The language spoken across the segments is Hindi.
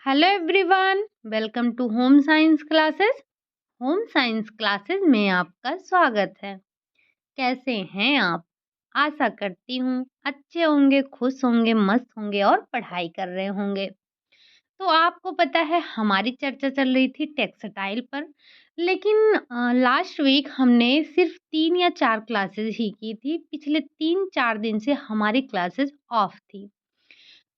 Hello everyone, welcome to home science classes. Home science classes में आपका स्वागत है। कैसे हैं आप? आशा करती हूँ अच्छे होंगे, खुश होंगे, मस्त होंगे और पढ़ाई कर रहे होंगे। तो आपको पता है हमारी चर्चा चल रही थी टेक्सटाइल पर, लेकिन लास्ट वीक हमने सिर्फ 3 या 4 क्लासेस ही की थी। पिछले 3-4 दिन से हमारी क्लासेस ऑफ थी।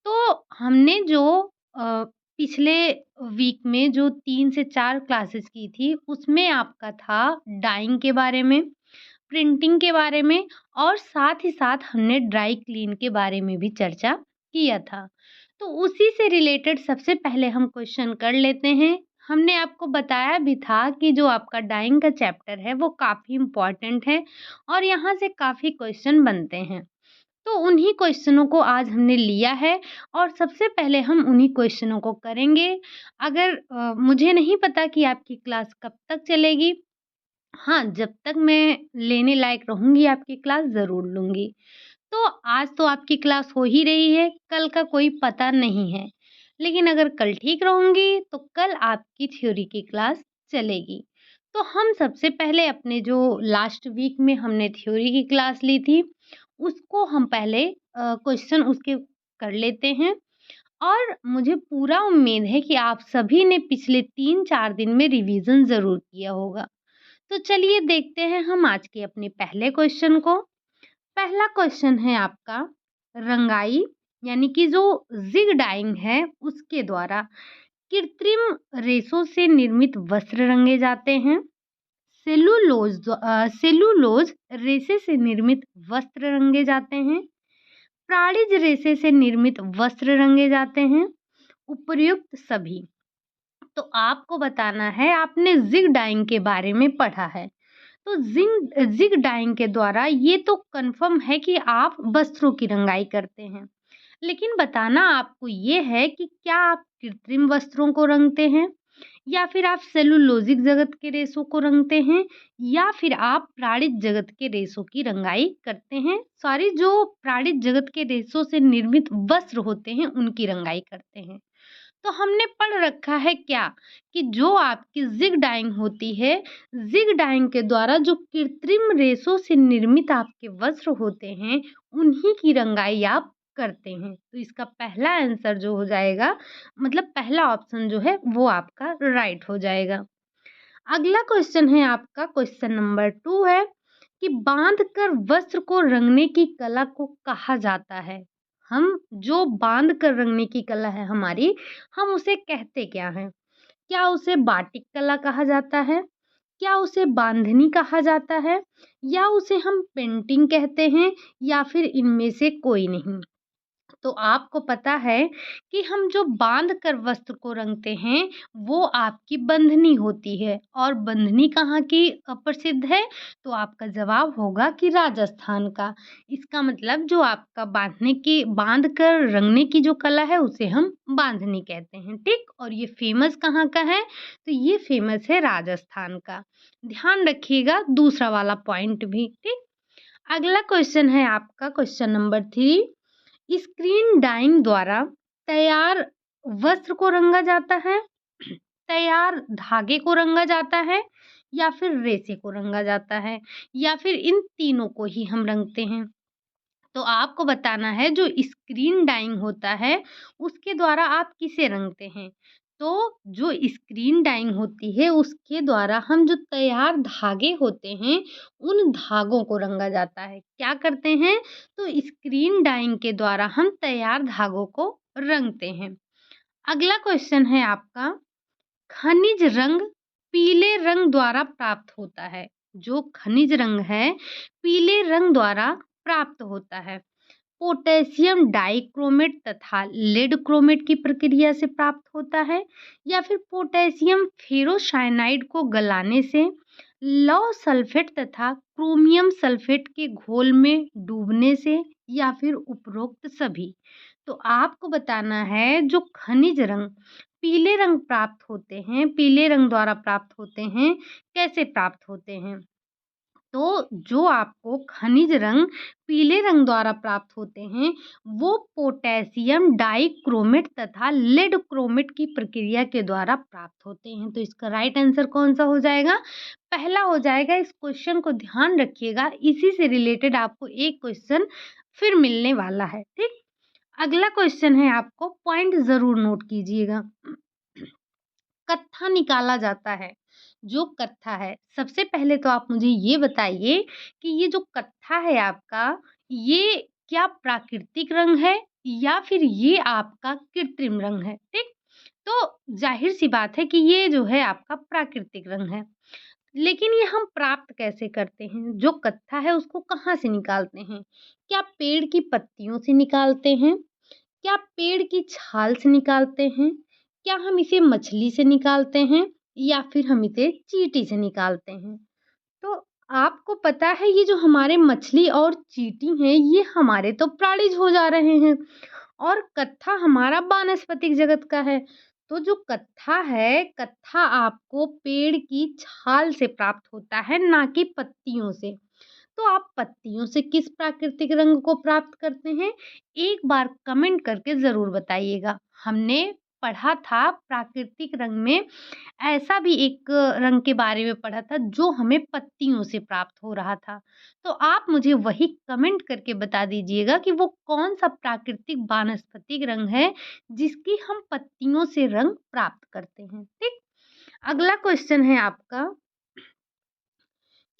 तो हमने जो अ, पिछले वीक में जो 3 से 4 क्लासेस की थी, उसमें आपका था डाइंग के बारे में, प्रिंटिंग के बारे में और साथ ही साथ हमने ड्राई क्लीन के बारे में भी चर्चा किया था। तो उसी से रिलेटेड सबसे पहले हम क्वेश्चन कर लेते हैं। हमने आपको बताया भी था कि जो आपका डाइंग का चैप्टर है, वो काफ़ी इम्पोर्टेंट है और यहाँ से काफ़ी क्वेश्चन बनते हैं। तो उन्हीं क्वेश्चनों को आज हमने लिया है और सबसे पहले हम उन्हीं क्वेश्चनों को करेंगे। अगर मुझे नहीं पता कि आपकी क्लास कब तक चलेगी। हाँ, जब तक मैं लेने लायक रहूँगी आपकी क्लास ज़रूर लूँगी। तो आज तो आपकी क्लास हो ही रही है, कल का कोई पता नहीं है। लेकिन अगर कल ठीक रहूँगी तो कल आपकी थ्योरी की क्लास चलेगी। तो हम सबसे पहले अपने जो लास्ट वीक में हमने थ्योरी की क्लास ली थी, उसको हम पहले क्वेश्चन उसके कर लेते हैं। और मुझे पूरा उम्मीद है कि आप सभी ने पिछले 3-4 दिन में रिवीज़न ज़रूर किया होगा। तो चलिए देखते हैं हम आज के अपने पहले क्वेश्चन को। पहला क्वेश्चन है आपका रंगाई, यानी कि जो ज़िग डाइंग है उसके द्वारा कृत्रिम रेशों से निर्मित वस्त्र रंगे जाते हैं। सेलुलोज रेशे से निर्मित वस्त्र रंगे जाते हैं। प्राणिज रेशे से निर्मित वस्त्र रंगे जाते हैं। उपर्युक्त सभी। तो आपको बताना है, आपने ज़िग डाइंग के बारे में पढ़ा है। तो ज़िग डाइंग के द्वारा ये तो कन्फर्म है कि आप वस्त्रों की रंगाई करते हैं। लेकिन बताना आपको ये है कि क्या आप कृत्रिम वस्त्रों को रंगते हैं? या फिर आप सेलुलोज़िक जगत के रेशों को रंगते हैं? या फिर आप प्राणिज जगत के रेशों की रंगाई करते हैं? सॉरी, जो प्राणिज जगत के रेशों से निर्मित वस्त्र होते हैं, उनकी रंगाई करते हैं। तो हमने पढ़ रखा है क्या कि जो आपकी ज़िग डाइंग होती है, ज़िग डाइंग के द्वारा जो कृत्रिम रेशों से निर्मित आपके वस्त्र होते हैं, उन्हीं की रंगाई आप करते हैं। तो इसका पहला आंसर जो हो जाएगा, मतलब पहला ऑप्शन जो है वो आपका राइट हो जाएगा। अगला क्वेश्चन है आपका, क्वेश्चन नंबर 2 है कि बांध कर वस्त्र को रंगने की कला को कहा जाता है। हम जो बांध कर रंगने की कला है हमारी, हम उसे कहते क्या हैं? क्या उसे बाटिक कला कहा जाता है? क्या उसे बांधनी कहा जाता है? या उसे हम पेंटिंग कहते हैं? या फिर इनमें से कोई नहीं? तो आपको पता है कि हम जो बांध कर वस्त्र को रंगते हैं, वो आपकी बंधनी होती है। और बंधनी कहाँ की प्रसिद्ध है? तो आपका जवाब होगा कि राजस्थान का। इसका मतलब जो आपका बांध कर रंगने की जो कला है, उसे हम बांधनी कहते हैं, ठीक? और ये फेमस कहाँ का है? तो ये फेमस है राजस्थान का। ध्यान रखिएगा दूसरा वाला पॉइंट भी, ठीक? अगला क्वेश्चन है आपका, क्वेश्चन नंबर 3। स्क्रीन डाइंग द्वारा तैयार वस्त्र को रंगा जाता है, तैयार धागे को रंगा जाता है, या फिर रेसे को रंगा जाता है, या फिर इन तीनों को ही हम रंगते हैं। तो आपको बताना है जो स्क्रीन डाइंग होता है, उसके द्वारा आप किसे रंगते हैं? तो जो स्क्रीन डाइंग होती है, उसके द्वारा हम जो तैयार धागे होते हैं, उन धागों को रंगा जाता है। क्या करते हैं? तो स्क्रीन डाइंग के द्वारा हम तैयार धागों को रंगते हैं। अगला क्वेश्चन है आपका, खनिज रंग पीले रंग द्वारा प्राप्त होता है। जो खनिज रंग है, पीले रंग द्वारा प्राप्त होता है। पोटेशियम डाइक्रोमेट तथा लेड क्रोमेट की प्रक्रिया से प्राप्त होता है, या फिर पोटेशियम फेरोसाइनाइड को गलाने से, लौह सल्फेट तथा क्रोमियम सल्फेट के घोल में डूबने से, या फिर उपरोक्त सभी। तो आपको बताना है जो खनिज रंग पीले रंग प्राप्त होते हैं, पीले रंग द्वारा प्राप्त होते हैं, कैसे प्राप्त होते हैं? तो जो आपको खनिज रंग पीले रंग द्वारा प्राप्त होते हैं, वो पोटेशियम डाइक्रोमेट तथा लेड क्रोमेट की प्रक्रिया के द्वारा प्राप्त होते हैं। तो इसका राइट आंसर कौन सा हो जाएगा? पहला हो जाएगा। इस क्वेश्चन को ध्यान रखिएगा, इसी से रिलेटेड आपको एक क्वेश्चन फिर मिलने वाला है। ठीक, अगला क्वेश्चन है, आपको पॉइंट ज़रूर नोट कीजिएगा। कत्था निकाला जाता है। जो कत्था है, सबसे पहले तो आप मुझे ये बताइए कि ये जो कत्था है आपका, ये क्या प्राकृतिक रंग है या फिर ये आपका कृत्रिम रंग है? ठीक, तो ज़ाहिर-सी बात है कि ये जो है आपका प्राकृतिक रंग है। लेकिन ये हम प्राप्त कैसे करते हैं? जो कत्था है उसको कहाँ से निकालते हैं? क्या पेड़ की पत्तियों से निकालते हैं? क्या पेड़ की छाल से निकालते हैं? क्या हम इसे मछली से निकालते हैं या फिर हम इसे चींटी से निकालते हैं? तो आपको पता है ये जो हमारे मछली और चींटी हैं, ये हमारे तो प्राणिज हो जा रहे हैं और कत्था हमारा वानस्पतिक जगत का है। तो जो कत्था है, कत्था आपको पेड़ की छाल से प्राप्त होता है, ना कि पत्तियों से। तो आप पत्तियों से किस प्राकृतिक रंग को प्राप्त करते हैं? एक बार कमेंट करके ज़रूर बताइएगा। हमने पढ़ा था प्राकृतिक रंग में, ऐसा भी एक रंग के बारे में पढ़ा था जो हमें पत्तियों से प्राप्त हो रहा था। तो आप मुझे वही कमेंट करके बता दीजिएगा कि वो कौन-सा प्राकृतिक वानस्पतिक रंग है जिसकी हम पत्तियों से रंग प्राप्त करते हैं। ठीक? अगला क्वेश्चन है आपका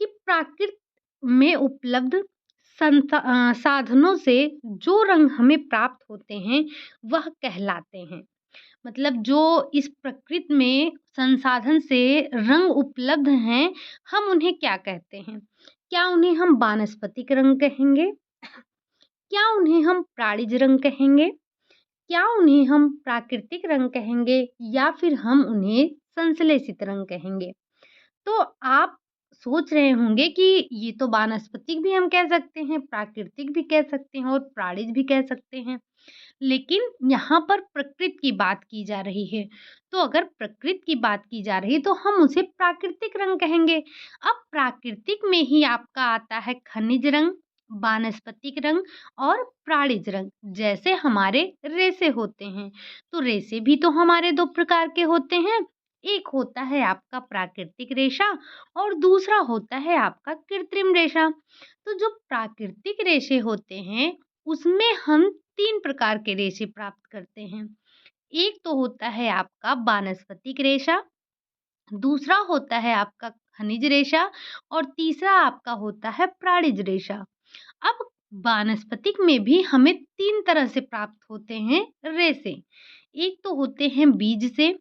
कि प्राकृत में उपलब्ध साधनों से जो रंग हमें प्राप्त होते हैं, वह कहलाते हैं। मतलब जो इस प्रकृति में संसाधन से रंग उपलब्ध हैं, हम उन्हें क्या कहते हैं? क्या उन्हें हम वानस्पतिक रंग कहेंगे? क्या उन्हें हम प्राणिज रंग कहेंगे? क्या उन्हें हम प्राकृतिक रंग कहेंगे या फिर हम उन्हें संश्लेषित रंग कहेंगे? तो आप सोच रहे होंगे कि ये तो वानस्पतिक भी हम कह सकते हैं, प्राकृतिक भी कह सकते हैं और प्राणिज भी कह सकते हैं। लेकिन यहाँ पर प्रकृति की बात की जा रही है। तो अगर प्रकृति की बात की जा रही है तो हम उसे प्राकृतिक रंग कहेंगे। अब प्राकृतिक में ही आपका आता है खनिज रंग, वानस्पतिक रंग और प्राणिज रंग। जैसे हमारे रेशे होते हैं, तो रेशे भी तो हमारे 2 प्रकार के होते हैं। एक होता है आपका प्राकृतिक रेशा और दूसरा होता है आपका कृत्रिम रेशा। तो जो प्राकृतिक रेशे होते हैं, उसमें हम 3 प्रकार के रेशे प्राप्त करते हैं। एक तो होता है आपका वानस्पतिक रेशा, दूसरा होता है आपका खनिज रेशा और तीसरा आपका होता है प्राणिज रेशा। अब वानस्पतिक में भी हमें 3 तरह से प्राप्त होते हैं रेशे। एक तो होते हैं बीज से,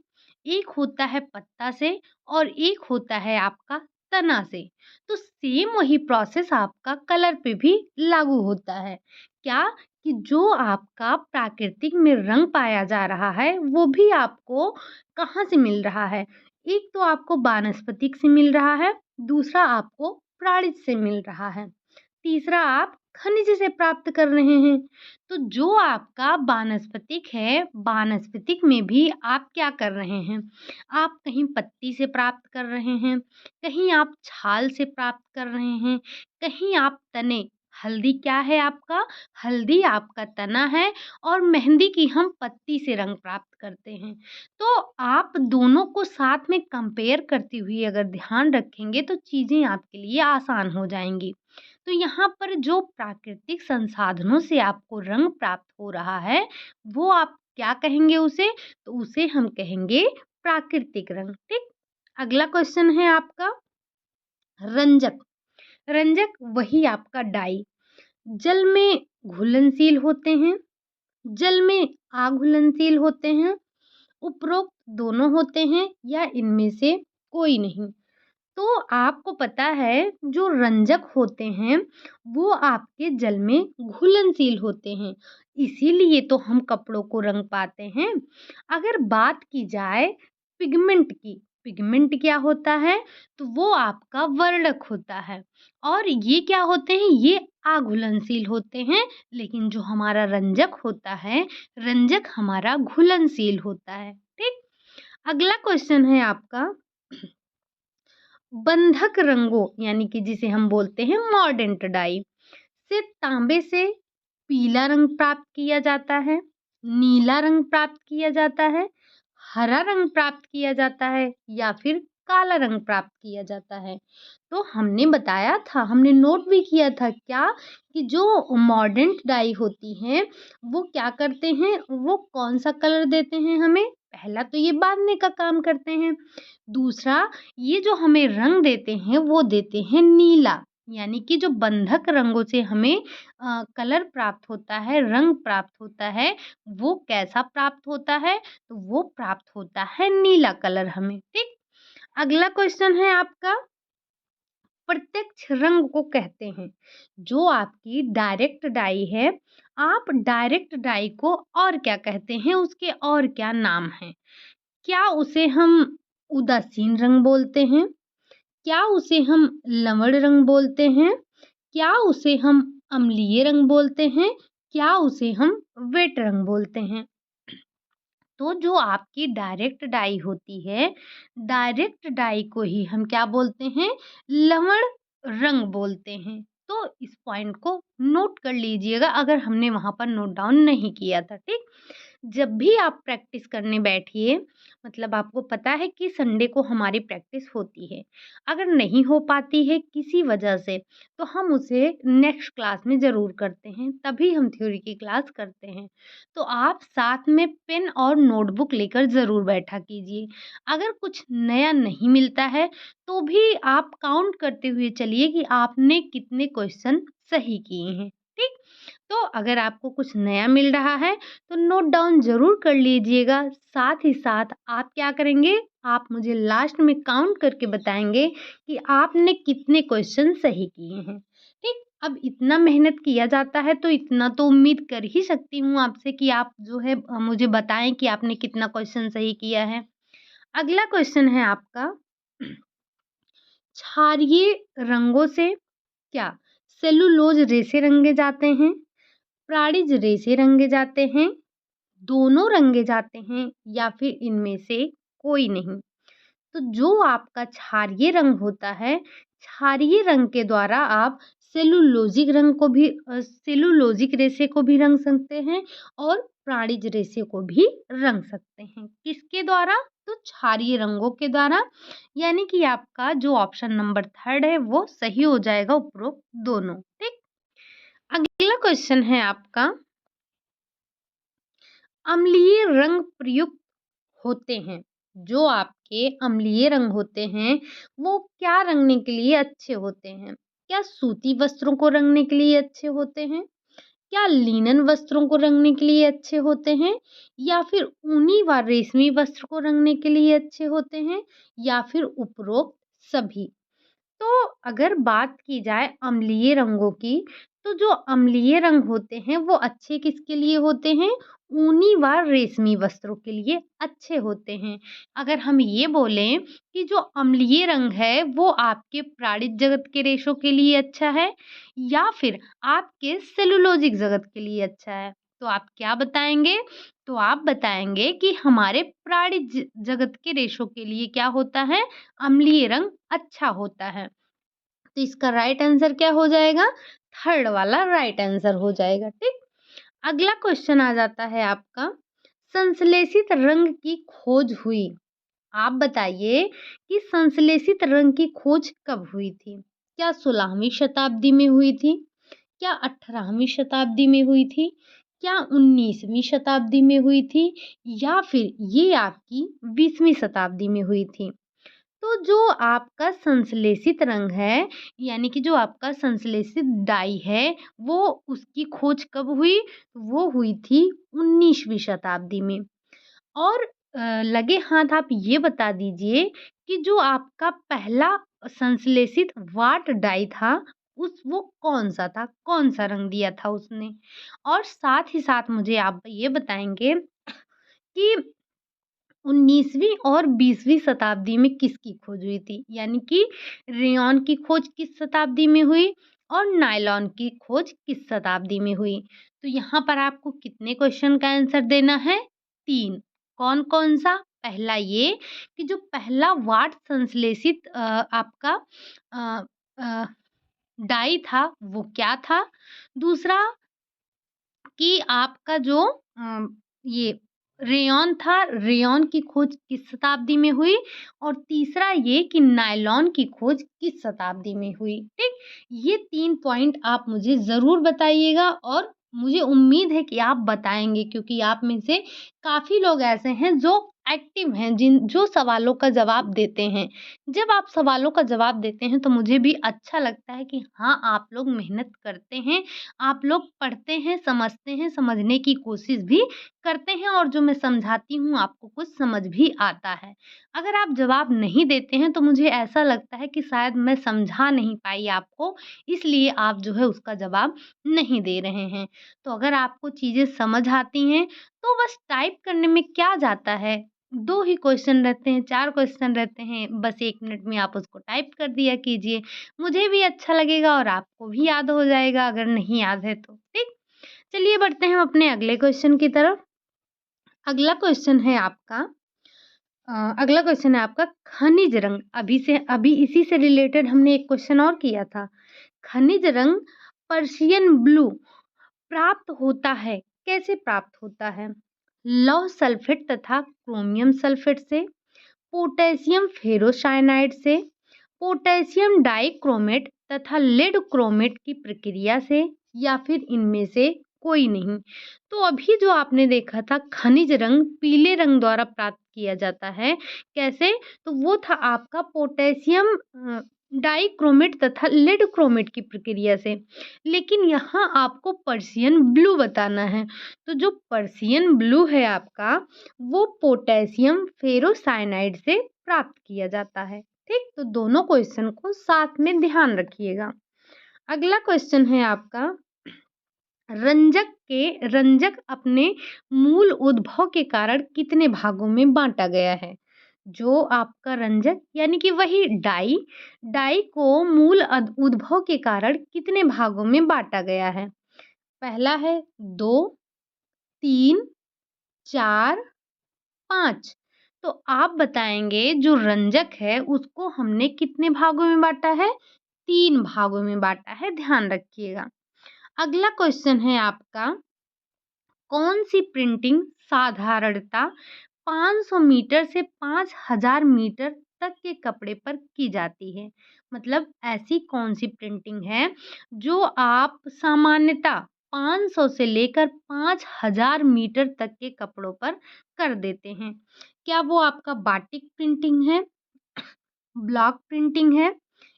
एक होता है पत्ता से और एक होता है आपका तना से। तो सेम वही प्रोसेस आपका कलर पे भी लागू होता है। क्या? कि जो आपका प्राकृतिक में रंग पाया जा रहा है, वो भी आपको कहाँ से मिल रहा है? एक तो आपको वानस्पतिक से मिल रहा है, दूसरा आपको प्राणिज से मिल रहा है, तीसरा आप खनिज से प्राप्त कर रहे हैं। तो जो आपका वानस्पतिक है, वानस्पतिक में भी आप क्या कर रहे हैं? आप कहीं पत्ती से प्राप्त कर रहे हैं, कहीं आप छाल से प्राप्त कर रहे हैं, कहीं आप तने, हल्दी क्या है आपका? हल्दी आपका तना है और मेहंदी की हम पत्ती से रंग प्राप्त करते हैं। तो आप दोनों को साथ में कंपेयर करती हुई अगर ध्यान रखेंगे तो चीज़ें आपके लिए आसान हो जाएँगी। तो यहाँ पर जो प्राकृतिक संसाधनों से आपको रंग प्राप्त हो रहा है, वो आप क्या कहेंगे उसे? तो उसे हम कहेंगे प्राकृतिक रंग। ठीक? अगला क्वेश्चन है आपका रंजक। रंजक वही आपका डाई, जल में घुलनशील होते हैं, जल में अघुलनशील होते हैं, उपरोक्त दोनों होते हैं या इनमें से कोई नहीं। तो आपको पता है जो रंजक होते हैं वो आपके जल में घुलनशील होते हैं, इसीलिए तो हम कपड़ों को रंग पाते हैं। अगर बात की जाए पिगमेंट की, पिगमेंट क्या होता है? तो वो आपका वर्णक होता है और ये क्या होते हैं? ये अघुलनशील होते हैं। लेकिन जो हमारा रंजक होता है, रंजक हमारा घुलनशील होता है। ठीक, अगला क्वेश्चन है आपका बंधक रंगों यानी कि जिसे हम बोलते हैं मॉर्डेंट डाई से तांबे से पीला रंग प्राप्त किया जाता है, नीला रंग प्राप्त किया जाता है, हरा रंग प्राप्त किया जाता है या फिर काला रंग प्राप्त किया जाता है। तो हमने बताया था, हमने नोट भी किया था क्या कि जो मॉर्डेंट डाई होती हैं वो क्या करते हैं, वो कौन सा कलर देते हैं हमें? पहला तो ये बांधने का काम करते हैं, दूसरा ये जो हमें रंग देते हैं वो देते हैं नीला। यानी कि जो बंधक रंगों से हमें कलर प्राप्त होता है, रंग प्राप्त होता है, वो कैसा प्राप्त होता है? तो वो प्राप्त होता है नीला कलर हमें, ठीक? अगला क्वेश्चन है आपका, प्रत्यक्ष रंग को कहते हैं। जो आपकी डायरेक्ट डाई है, आप डायरेक्ट डाई को और क्या कहते हैं? उसके और क्या नाम हैं? क्या उसे हम उदासीन रंग बोलते हैं? क्या उसे हम लवण रंग बोलते हैं? क्या उसे हम अम्लीय रंग बोलते हैं? क्या उसे हम वेट रंग बोलते हैं? तो जो आपकी डायरेक्ट डाई होती है, डायरेक्ट डाई को ही हम क्या बोलते हैं? लवण रंग बोलते हैं। तो इस पॉइंट को नोट कर लीजिएगा अगर हमने वहाँ पर नोट डाउन नहीं किया था, ठीक? जब भी आप प्रैक्टिस करने बैठिए, मतलब आपको पता है कि संडे को हमारी प्रैक्टिस होती है। अगर नहीं हो पाती है किसी वजह से, तो हम उसे नेक्स्ट क्लास में ज़रूर करते हैं, तभी हम थ्योरी की क्लास करते हैं। तो आप साथ में पेन और नोटबुक लेकर ज़रूर बैठा कीजिए। अगर कुछ नया नहीं मिलता है, तो भी आप काउंट करते हुए चलिए कि आपने कितने क्वेश्चन सही किए हैं, ठीक? तो अगर आपको कुछ नया मिल रहा है, तो नोट डाउन ज़रूर कर लीजिएगा। साथ ही साथ आप क्या करेंगे, आप मुझे लास्ट में काउंट करके बताएँगे कि आपने कितने क्वेश्चन सही किए हैं, ठीक? अब इतना मेहनत किया जाता है तो इतना तो उम्मीद कर ही सकती हूँ आपसे कि आप जो है मुझे बताएँ कि आपने कितना क्वेश्चन सही किया है। अगला क्वेश्चन है आपका, क्षारीय रंगों से क्या सेलुलोज रेसे रंगे जाते हैं? प्राणिज रेसे रंगे जाते हैं? दोनों रंगे जाते हैं या फिर इनमें से कोई नहीं? तो जो आपका क्षारीय रंग होता है, क्षारीय रंग के द्वारा आप सेलुलोजिक रेशे को भी रंग सकते हैं और प्राणिज रेशे को भी रंग सकते हैं। किसके द्वारा? तो क्षारीय रंगों के द्वारा। यानी कि आपका जो ऑप्शन नंबर 3 है वो सही हो जाएगा, उपरोक्त दोनों, ठीक? अगला क्वेश्चन है आपका, अम्लीय रंग प्रयुक्त होते हैं। जो आपके अम्लीय रंग होते हैं, वो क्या रंगने के लिए अच्छे होते हैं? क्या सूती वस्त्रों को रंगने के लिए अच्छे होते हैं? क्या लिनन वस्त्रों को रंगने के लिए अच्छे होते हैं? या फिर ऊनी व रेशमी वस्त्र को रंगने के लिए अच्छे होते हैं? या फिर उपरोक्त सभी? तो अगर बात की जाए अम्लीय रंगों की, तो जो अम्लीय रंग होते हैं वो अच्छे किसके लिए होते हैं? ऊनी व रेशमी वस्त्रों के लिए अच्छे होते हैं। अगर हम ये बोलें कि जो अम्लीय रंग है वो आपके प्राणिज जगत के रेशों के लिए अच्छा है या फिर आपके सेलुलोजिक जगत के लिए अच्छा है, तो आप क्या बताएंगे? तो आप बताएंगे कि हमारे प्राणिज जगत के रेशों के लिए क्या होता है? अम्लीय रंग अच्छा होता है। तो इसका राइट आंसर क्या हो जाएगा? 3 वाला राइट आंसर हो जाएगा, ठीक? अगला क्वेश्चन आ जाता है आपका, संश्लेषित रंग की खोज हुई। आप बताइए कि संश्लेषित रंग की खोज कब हुई थी? क्या 16वीं शताब्दी में हुई थी? क्या 18वीं शताब्दी में हुई थी? क्या 19वीं शताब्दी में हुई थी? या फिर ये आपकी 20वीं शताब्दी में हुई थी? तो जो आपका संश्लेषित रंग है, यानी कि जो आपका संश्लेषित डाई है, वो उसकी खोज कब हुई? वो हुई थी 19वीं शताब्दी में। और लगे हाथ आप ये बता दीजिए कि जो आपका पहला संश्लेषित वाट डाई था, उस वो कौन-सा था? कौन-सा रंग दिया था उसने? और साथ ही साथ मुझे आप ये बताएँगे कि 19वीं और 20वीं शताब्दी में किसकी खोज हुई थी? यानी कि रेयॉन की खोज किस शताब्दी में हुई और नायलॉन की खोज किस शताब्दी में हुई? तो यहाँ पर आपको कितने क्वेश्चन का आंसर देना है? 3। कौन-कौन सा? पहला ये कि जो पहला वाट संश्लेषित आपका अ अ, डाई था वो क्या था? दूसरा कि आपका जो ये रेयॉन था, रेयॉन की खोज किस शताब्दी में हुई? और तीसरा ये कि नायलॉन की खोज किस शताब्दी में हुई? ठीक? ये 3 पॉइंट आप मुझे ज़रूर बताइएगा और मुझे उम्मीद है कि आप बताएँगे, क्योंकि आप में से काफ़ी लोग ऐसे हैं जो एक्टिव हैं, जो सवालों का जवाब देते हैं। जब आप सवालों का जवाब देते हैं तो मुझे भी अच्छा लगता है कि हाँ, आप लोग मेहनत करते हैं, आप लोग पढ़ते हैं, समझते हैं, समझने की कोशिश भी करते हैं और जो मैं समझाती हूँ आपको कुछ समझ भी आता है। अगर आप जवाब नहीं देते हैं तो मुझे ऐसा लगता है कि शायद मैं समझा नहीं पाई आपको, इसलिए आप जो है उसका जवाब नहीं दे रहे हैं। तो अगर आपको चीज़ें समझ आती हैं तो बस टाइप करने में क्या जाता है? 2 ही क्वेश्चन रहते हैं, 4 क्वेश्चन रहते हैं, बस 1 मिनट में आप उसको टाइप कर दिया कीजिए। मुझे भी अच्छा लगेगा और आपको भी याद हो जाएगा अगर नहीं याद है तो, ठीक? चलिए बढ़ते हैं हम अपने अगले क्वेश्चन की तरफ। अगला क्वेश्चन है आपका अगला क्वेश्चन है आपका खनिज रंग। अभी इसी से रिलेटेड हमने एक क्वेश्चन और किया था। खनिज रंग पर्शियन ब्लू प्राप्त होता है, कैसे प्राप्त होता है? लौह सल्फेट तथा क्रोमियम सल्फेट से, पोटेशियम फेरोसाइनाइड से, पोटेशियम डाइक्रोमेट तथा लेड क्रोमेट की प्रक्रिया से, या फिर इनमें से कोई नहीं। तो अभी जो आपने देखा था खनिज रंग पीले रंग द्वारा प्राप्त किया जाता है, कैसे? तो वो था आपका पोटेशियम डाइक्रोमेट तथा लेड क्रोमेट की प्रक्रिया से। लेकिन यहाँ आपको पर्शियन ब्लू बताना है। तो जो पर्शियन ब्लू है आपका, वो पोटेशियम फेरोसाइनाइड से प्राप्त किया जाता है। ठीक? तो दोनों क्वेश्चन को साथ में ध्यान रखिएगा। अगला क्वेश्चन है आपका रंजक अपने मूल उद्भव के कारण कितने भागों में बांटा गया है? जो आपका रंजक यानी कि वही डाई, डाई को मूल उद्भव के कारण कितने भागों में बांटा गया है? पहला है 2, 3, 4, 5। तो आप बताएँगे जो रंजक है उसको हमने कितने भागों में बाँटा है? 3 भागों में बाँटा है, ध्यान रखिएगा। अगला क्वेश्चन है आपका कौन-सी प्रिंटिंग साधारणतः 500 मीटर से 5000 मीटर तक के कपड़े पर की जाती है? मतलब ऐसी कौन-सी प्रिंटिंग है जो आप सामान्यतः 500 से लेकर 5000 मीटर तक के कपड़ों पर कर देते हैं? क्या वो आपका बाटिक प्रिंटिंग है, ब्लॉक प्रिंटिंग है,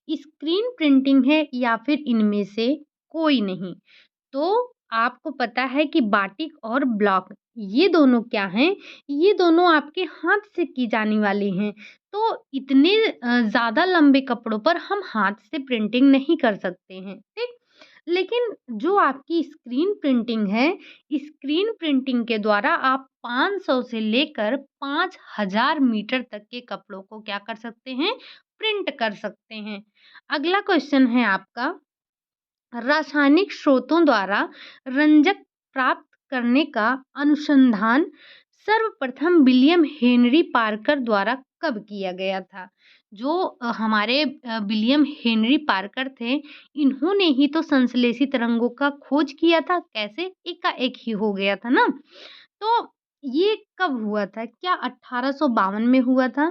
स्क्रीन प्रिंटिंग है, या फिर इनमें से कोई नहीं? तो आपको पता है कि बाटिक और ब्लॉक ये दोनों क्या हैं? ये दोनों आपके हाथ से की जाने वाली हैं। तो इतने ज़्यादा लंबे कपड़ों पर हम हाथ से प्रिंटिंग नहीं कर सकते हैं, ठीक? लेकिन जो आपकी स्क्रीन प्रिंटिंग है, स्क्रीन प्रिंटिंग के द्वारा आप 500 से लेकर 5000 मीटर तक के कपड़ों को क्या कर सकते हैं? प्रिंट कर सकते हैं। अगला क्वेश्चन है आपका रासायनिक स्रोतों द्वारा रंजक प्राप्त करने का अनुसंधान सर्वप्रथम विलियम हेनरी पार्कर द्वारा कब किया गया था? जो हमारे विलियम हेनरी पार्कर थे, इन्होंने ही तो संश्लेषित रंगों का खोज किया था। कैसे? एकाएक ही हो गया था ना। तो ये कब हुआ था? क्या 1852 में हुआ था?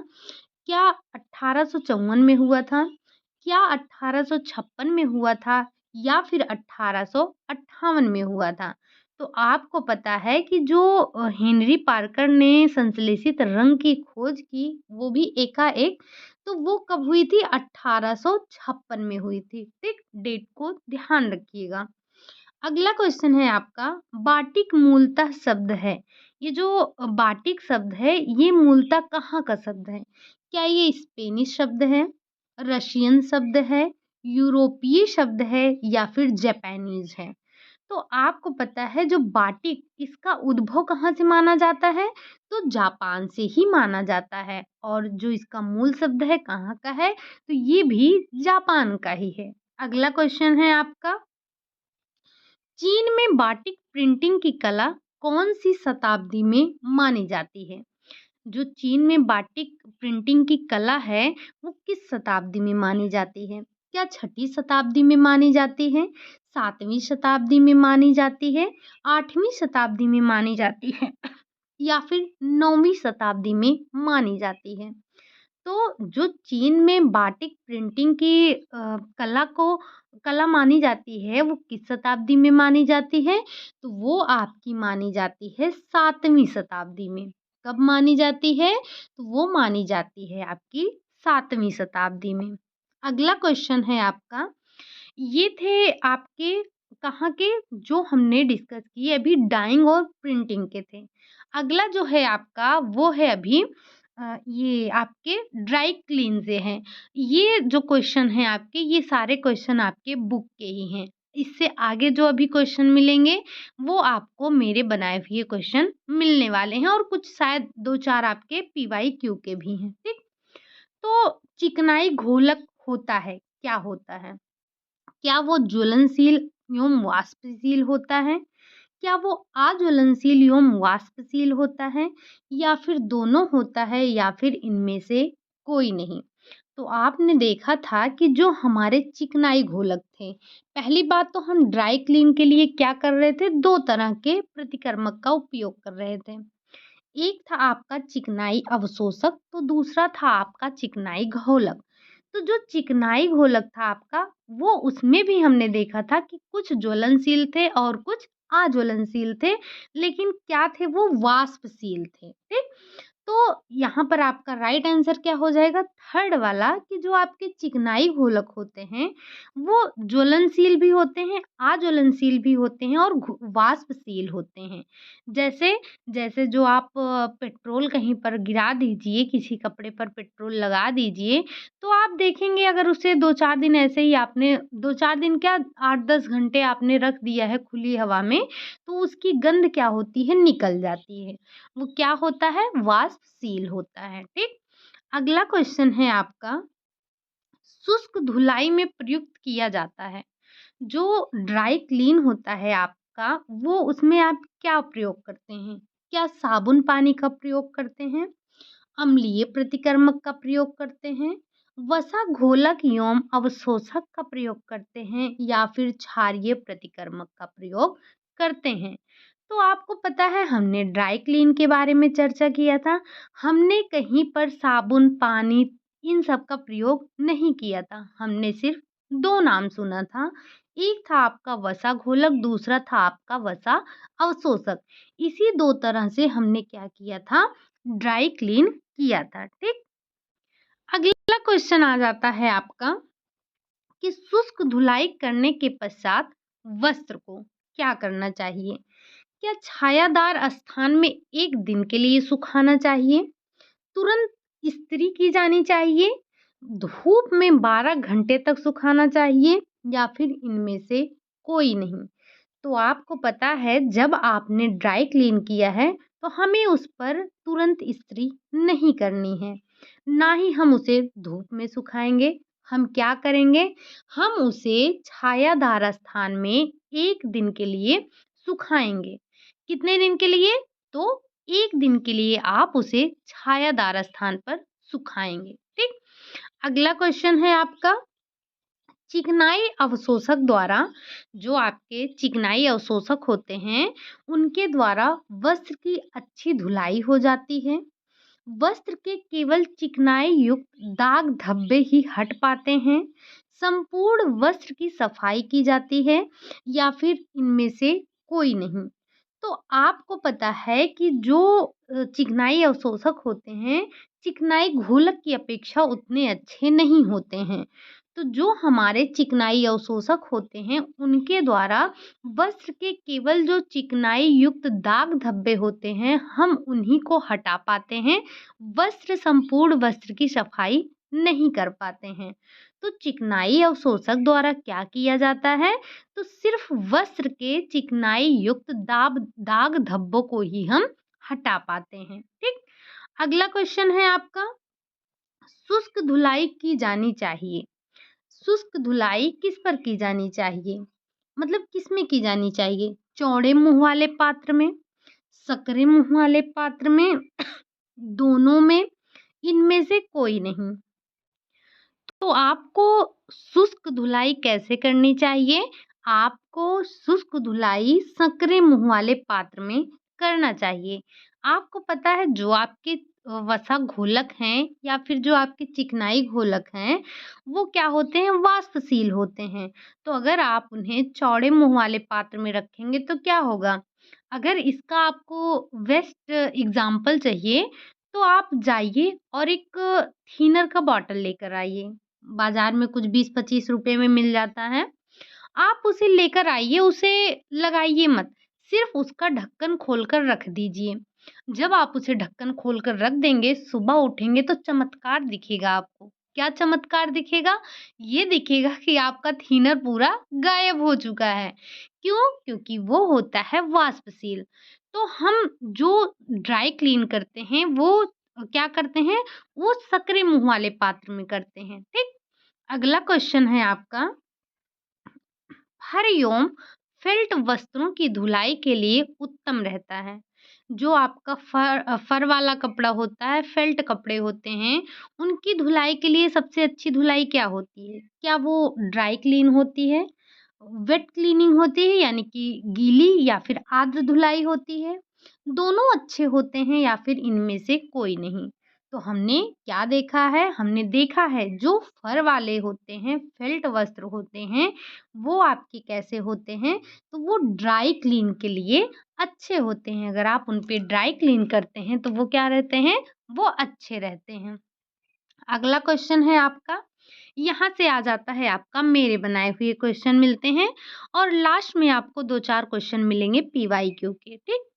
क्या 1854 में हुआ था? क्या 1856 में हुआ था? या फिर 1858 में हुआ था? तो आपको पता है कि जो हेनरी पार्कर ने संश्लेषित रंग की खोज की, वो भी एकाएक, तो वो कब हुई थी? 1856 में हुई थी। ठीक? डेट को ध्यान रखिएगा। अगला क्वेश्चन है आपका बाटिक मूलतः शब्द है। ये जो बाटिक शब्द है ये मूलतः कहाँ का शब्द है? क्या ये स्पेनिश शब्द है, रशियन शब्द है, यूरोपीय शब्द है, या फिर जापानीज है? तो आपको पता है जो बाटिक इसका उद्भव कहाँ से माना जाता है? तो जापान से ही माना जाता है। और जो इसका मूल शब्द है कहाँ का है? तो ये भी जापान का ही है। अगला क्वेश्चन है आपका चीन में बाटिक प्रिंटिंग की कला कौन सी शताब्दी में मानी जाती है? जो चीन में बाटिक प्रिंटिंग की कला है वो किस शताब्दी में मानी जाती है? क्या छठी शताब्दी में मानी जाती है, 7वीं शताब्दी में मानी जाती है, 8वीं शताब्दी में मानी जाती है या फिर 9वीं शताब्दी में मानी जाती है? तो जो चीन में बाटिक प्रिंटिंग की कला मानी जाती है वो किस शताब्दी में मानी जाती है? तो वो आपकी मानी जाती है 7वीं शताब्दी में। कब मानी जाती है? तो वो मानी जाती है आपकी 7वीं शताब्दी में। अगला क्वेश्चन है आपका, ये थे आपके कहाँ के जो हमने डिस्कस किए अभी डाइंग और प्रिंटिंग के थे। अगला जो है आपका वो है अभी ये आपके ड्राई क्लीन से हैं। ये जो क्वेश्चन हैं आपके ये सारे क्वेश्चन आपके बुक के ही हैं। इससे आगे जो अभी क्वेश्चन मिलेंगे वो आपको मेरे बनाए हुए क्वेश्चन मिलने वाले हैं और कुछ शायद 2-4 आपके पीवाईक्यू के भी हैं, ठीक? तो चिकनाई घोलक होता है, क्या होता है? क्या वो ज्वलनशील एवं वाष्पशील होता है? क्या वो अज्वलनशील एवं वाष्पशील होता है या फिर दोनों होता है या फिर इनमें से कोई नहीं? तो आपने देखा था कि जो हमारे चिकनाई घोलक थे, पहली बात तो हम ड्राई क्लीन के लिए क्या कर रहे थे? 2 तरह के प्रतिकर्मक का उपयोग कर रहे थे। एक था आपका चिकनाई अवशोषक तो दूसरा था आपका चिकनाई घोलक। तो जो चिकनाई घोलक था आपका वो उसमें भी हमने देखा था कि कुछ ज्वलनशील थे और कुछ अज्वलनशील थे, लेकिन क्या थे वो वाष्पशील थे, ठीक? तो यहाँ पर आपका राइट आंसर क्या हो जाएगा? थर्ड वाला कि जो आपके चिकनाई घोलक होते हैं वो ज्वलनशील भी होते हैं, अज्वलनशील भी होते हैं और वाष्पशील होते हैं। जैसे जैसे जो आप पेट्रोल कहीं पर गिरा दीजिए, किसी कपड़े पर पेट्रोल लगा दीजिए, तो आप देखेंगे अगर उसे 2-4 दिन ऐसे ही आपने 2-4 दिन क्या 8-10 घंटे आपने रख दिया है खुली हवा में, तो उसकी गंध क्या होती है? निकल जाती है। वो क्या होता है? वाष्पशील होता है, ठीक? अगला क्वेश्चन है आपका, शुष्क धुलाई में प्रयुक्त किया जाता है। जो ड्राई क्लीन होता है आपका, वो उसमें आप क्या प्रयोग करते हैं? क्या साबुन पानी का प्रयोग करते हैं? अम्लीय प्रतिकर्मक का प्रयोग करते हैं? वसा घोलक एवं अवशोषक का प्रयोग करते हैं या फिर क्षारीय प्रतिकर्मक का प्रयोग करते हैं? तो आपको पता है हमने ड्राई क्लीन के बारे में चर्चा किया था। हमने कहीं पर साबुन, पानी इन सब का प्रयोग नहीं किया था। हमने सिर्फ 2 नाम सुना था। एक था आपका वसा घोलक, दूसरा था आपका वसा अवशोषक। इसी 2 तरह से हमने क्या किया था? ड्राई क्लीन किया था, ठीक? अगला क्वेश्चन आ जाता है आपका कि शुष्क धुलाई करने के पश्चात वस्त्र को क्या करना चाहिए? क्या छायादार स्थान में 1 दिन के लिए सुखाना चाहिए? तुरंत इस्त्री की जानी चाहिए? धूप में 12 घंटे तक सुखाना चाहिए या फिर इनमें से कोई नहीं? तो आपको पता है जब आपने ड्राई क्लीन किया है तो हमें उस पर तुरंत इस्त्री नहीं करनी है, ना ही हम उसे धूप में सुखाएंगे। हम क्या करेंगे? हम उसे छायादार स्थान में 1 दिन के लिए सुखाएंगे। कितने दिन के लिए? तो 1 दिन के लिए आप उसे छायादार स्थान पर सुखाएंगे, ठीक? अगला क्वेश्चन है आपका, चिकनाई अवशोषक द्वारा जो आपके चिकनाई अवशोषक होते हैं उनके द्वारा वस्त्र की अच्छी धुलाई हो जाती है। वस्त्र के केवल चिकनाई युक्त दाग धब्बे ही हट पाते हैं। संपूर्ण वस्त्र की सफाई की जाती है या फिर इनमें से कोई नहीं? तो आपको पता है कि जो चिकनाई अवशोषक होते हैं, चिकनाई घोलक की अपेक्षा उतने अच्छे नहीं होते हैं। तो जो हमारे चिकनाई अवशोषक होते हैं, उनके द्वारा वस्त्र के केवल जो चिकनाई युक्त दाग धब्बे होते हैं, हम उन्हीं को हटा पाते हैं। संपूर्ण वस्त्र की सफाई नहीं कर पाते हैं। तो चिकनाई अवशोषक द्वारा क्या किया जाता है? तो सिर्फ वस्त्र के चिकनाई युक्त दाग धब्बों को ही हम हटा पाते हैं, ठीक? अगला क्वेश्चन है आपका, शुष्क धुलाई की जानी चाहिए। शुष्क धुलाई किस पर की जानी चाहिए? मतलब किस में की जानी चाहिए? चौड़े मुंह वाले पात्र में, सकरे मुंह वाले पात्र में दोनों में, इनमें से कोई नहीं। तो आपको शुष्क धुलाई कैसे करनी चाहिए? आपको शुष्क धुलाई संकरे मुँह वाले पात्र में करना चाहिए। आपको पता है जो आपके वसा घोलक हैं या फिर जो आपके चिकनाई घोलक हैं, वो क्या होते हैं? वाष्पशील होते हैं। तो अगर आप उन्हें चौड़े मुँह वाले पात्र में रखेंगे तो क्या होगा? अगर इसका आपको बेस्ट एग्ज़ाम्पल चाहिए तो आप जाइए और एक थिनर का बॉटल लेकर आइए। बाज़ार में कुछ 20-25 रुपए में मिल जाता है। आप उसे लेकर आइए, उसे लगाइए मत, सिर्फ़ उसका ढक्कन खोलकर रख दीजिए। जब आप उसे ढक्कन खोलकर रख देंगे, सुबह उठेंगे तो चमत्कार दिखेगा आपको। क्या चमत्कार दिखेगा? ये दिखेगा कि आपका थिनर पूरा गायब हो चुका है। क्यों? क्योंकि वो होता है वाष्पशील। तो हम जो ड्राई क्लीन करते हैं, वो क्या करते हैं? वो संकरे मुँह वाले पात्र में करते हैं, ठीक? अगला क्वेश्चन है आपका, हरिओम फेल्ट वस्त्रों की धुलाई के लिए उत्तम रहता है। जो आपका फर वाला कपड़ा होता है, फेल्ट कपड़े होते हैं, उनकी धुलाई के लिए सबसे अच्छी धुलाई क्या होती है? क्या वो ड्राई क्लीन होती है, वेट क्लीनिंग होती है यानी कि गीली, या फिर आर्द्र धुलाई होती है? दोनों अच्छे होते हैं या फिर इनमें से कोई नहीं? तो हमने क्या देखा है? हमने देखा है जो फर वाले होते हैं, फेल्ट वस्त्र होते हैं, वो आपके कैसे होते हैं? तो वो ड्राई क्लीन के लिए अच्छे होते हैं। अगर आप उन पे ड्राई क्लीन करते हैं तो वो क्या रहते हैं? वो अच्छे रहते हैं। अगला क्वेश्चन है आपका, यहाँ से आ जाता है आपका मेरे बनाए हुए क्वेश्चन मिलते हैं और लास्ट में आपको 2-4 क्वेश्चन मिलेंगे पीवाईक्यू के, ठीक?